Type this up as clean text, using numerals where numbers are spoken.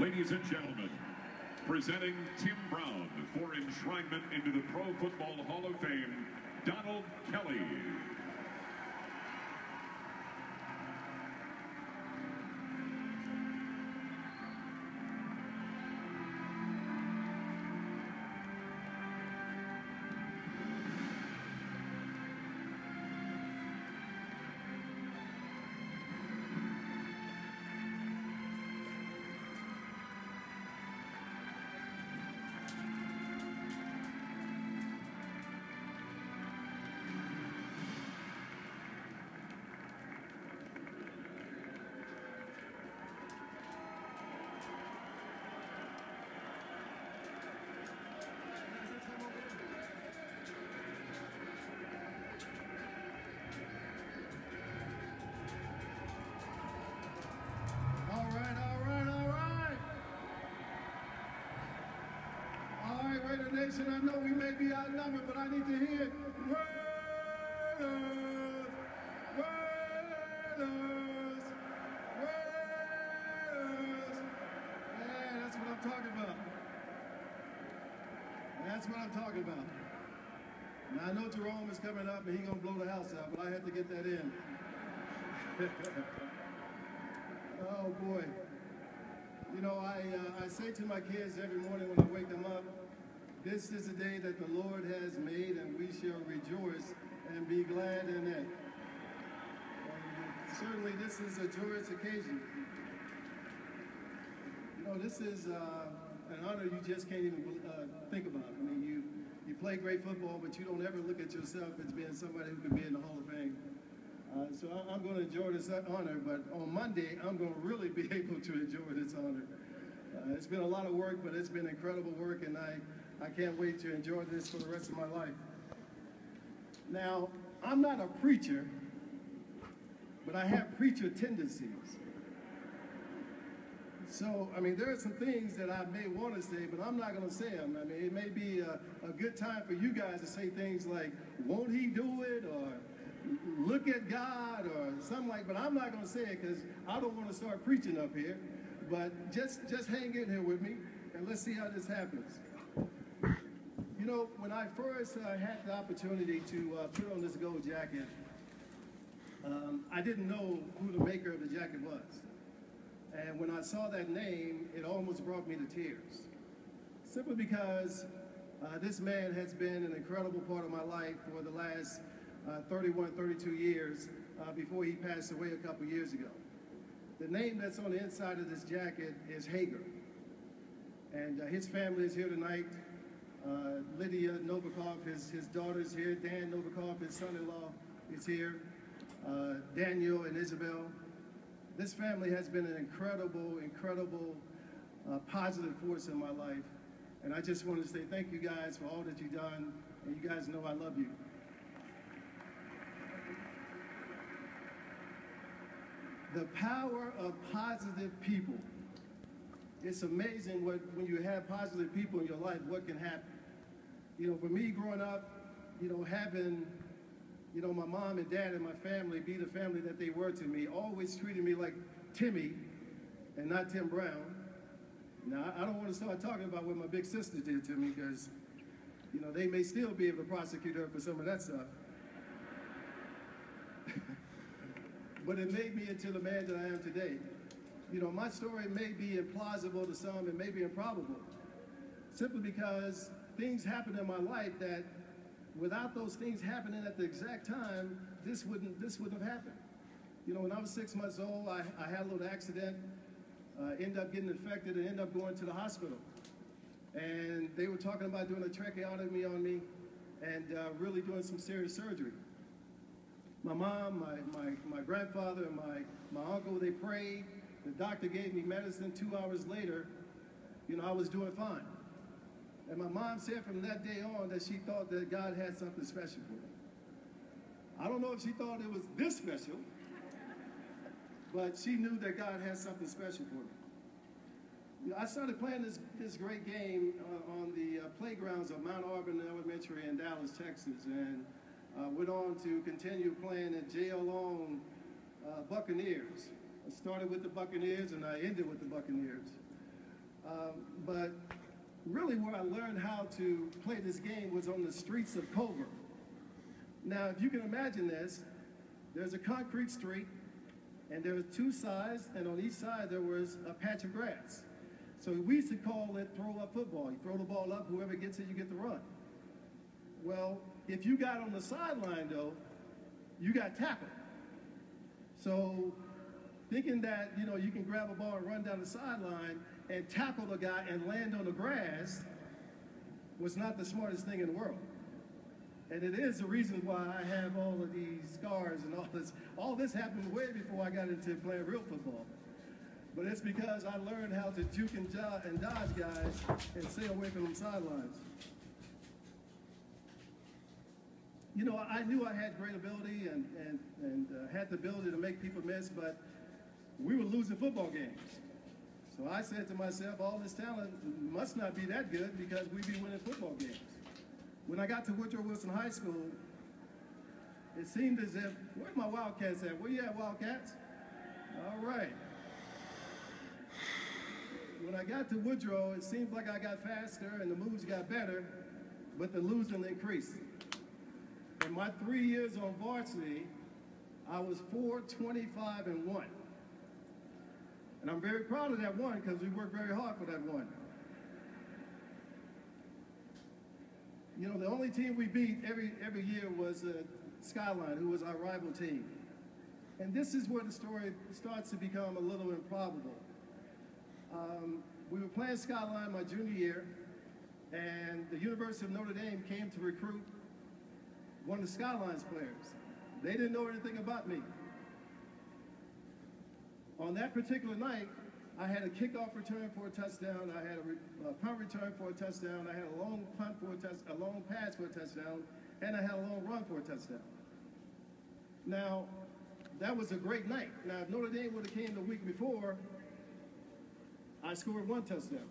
Ladies and gentlemen, presenting Tim Brown for enshrinement into the Pro Football Hall of Fame, Donald Kelly. Raider Nation, I know we may be outnumbered, but I need to hear Raiders, Raiders, Raiders. Yeah, that's what I'm talking about. That's what I'm talking about. Now, I know Jerome is coming up and he's going to blow the house out, but I had to get that in. Oh, boy. You know, I say to my kids every morning when I wake them up, this is a day that the Lord has made, and we shall rejoice and be glad in it. And certainly, this is a joyous occasion. You know, this is an honor you just can't even think about. I mean, you play great football, but you don't ever look at yourself as being somebody who could be in the Hall of Fame. So I'm going to enjoy this honor, but on Monday, I'm going to really be able to enjoy this honor. It's been a lot of work, but it's been incredible work, and I can't wait to enjoy this for the rest of my life. Now, I'm not a preacher, but I have preacher tendencies. So, I mean, there are some things that I may want to say, but I'm not going to say them. I mean, it may be a good time for you guys to say things like, won't he do it, or look at God, or something like, but I'm not going to say it because I don't want to start preaching up here. But just hang in here with me, and let's see how this happens. You know, when I first had the opportunity to put on this gold jacket, I didn't know who the maker of the jacket was. And when I saw that name, it almost brought me to tears. Simply because this man has been an incredible part of my life for the last 31, 32 years before he passed away a couple years ago. The name that's on the inside of this jacket is Hager. And his family is here tonight. Lydia Novikov, his daughter's here. Dan Novikov, his son-in-law, is here. Daniel and Isabel. This family has been an incredible, incredible positive force in my life. And I just want to say thank you guys for all that you've done. And you guys know I love you. The power of positive people. It's amazing when you have positive people in your life, what can happen. You know, for me growing up, you know, having, you know, my mom and dad and my family be the family that they were to me, always treated me like Timmy and not Tim Brown. Now, I don't want to start talking about what my big sister did to me because, you know, they may still be able to prosecute her for some of that stuff. But it made me into the man that I am today. You know, my story may be implausible to some, it may be improbable, simply because things happened in my life that without those things happening at the exact time, this wouldn't have happened. You know, when I was 6 months old, I had a little accident, ended up getting infected and ended up going to the hospital. And they were talking about doing a tracheotomy on me and really doing some serious surgery. My mom, my grandfather, and my uncle, they prayed. The doctor gave me medicine. 2 hours later, you know, I was doing fine. And my mom said from that day on that she thought that God had something special for me. I don't know if she thought it was this special, but she knew that God had something special for me. You know, I started playing this great game on the playgrounds of Mount Auburn Elementary in Dallas, Texas, and went on to continue playing at J.L. Long Buccaneers. I started with the Buccaneers and I ended with the Buccaneers. But really where I learned how to play this game was on the streets of Culver. Now, if you can imagine this, there's a concrete street, and there were two sides, and on each side there was a patch of grass. So we used to call it throw-up football. You throw the ball up, whoever gets it, you get the run. Well, if you got on the sideline, though, you got tackled. So thinking that, you know, you can grab a ball and run down the sideline and tackle the guy and land on the grass was not the smartest thing in the world. And it is the reason why I have all of these scars and all this. All this happened way before I got into playing real football. But it's because I learned how to juke and dodge guys and stay away from them sidelines. You know, I knew I had great ability and had the ability to make people miss, but we were losing football games. So I said to myself, all this talent must not be that good because we'd be winning football games. When I got to Woodrow Wilson High School, it seemed as if, where's my Wildcats at? Where you at, Wildcats? All right. When I got to Woodrow, it seemed like I got faster and the moves got better, but the losing increased. In my 3 years on varsity, I was 4-25-1. And I'm very proud of that one because we worked very hard for that one. You know, the only team we beat every year was Skyline, who was our rival team. And this is where the story starts to become a little improbable. We were playing Skyline my junior year, and the University of Notre Dame came to recruit one of the Skyline's players. They didn't know anything about me. On that particular night, I had a kickoff return for a touchdown, I had a punt return for a touchdown, I had a long punt for a long pass for a touchdown, and I had a long run for a touchdown. Now, that was a great night. Now, if Notre Dame would have came the week before, I scored one touchdown.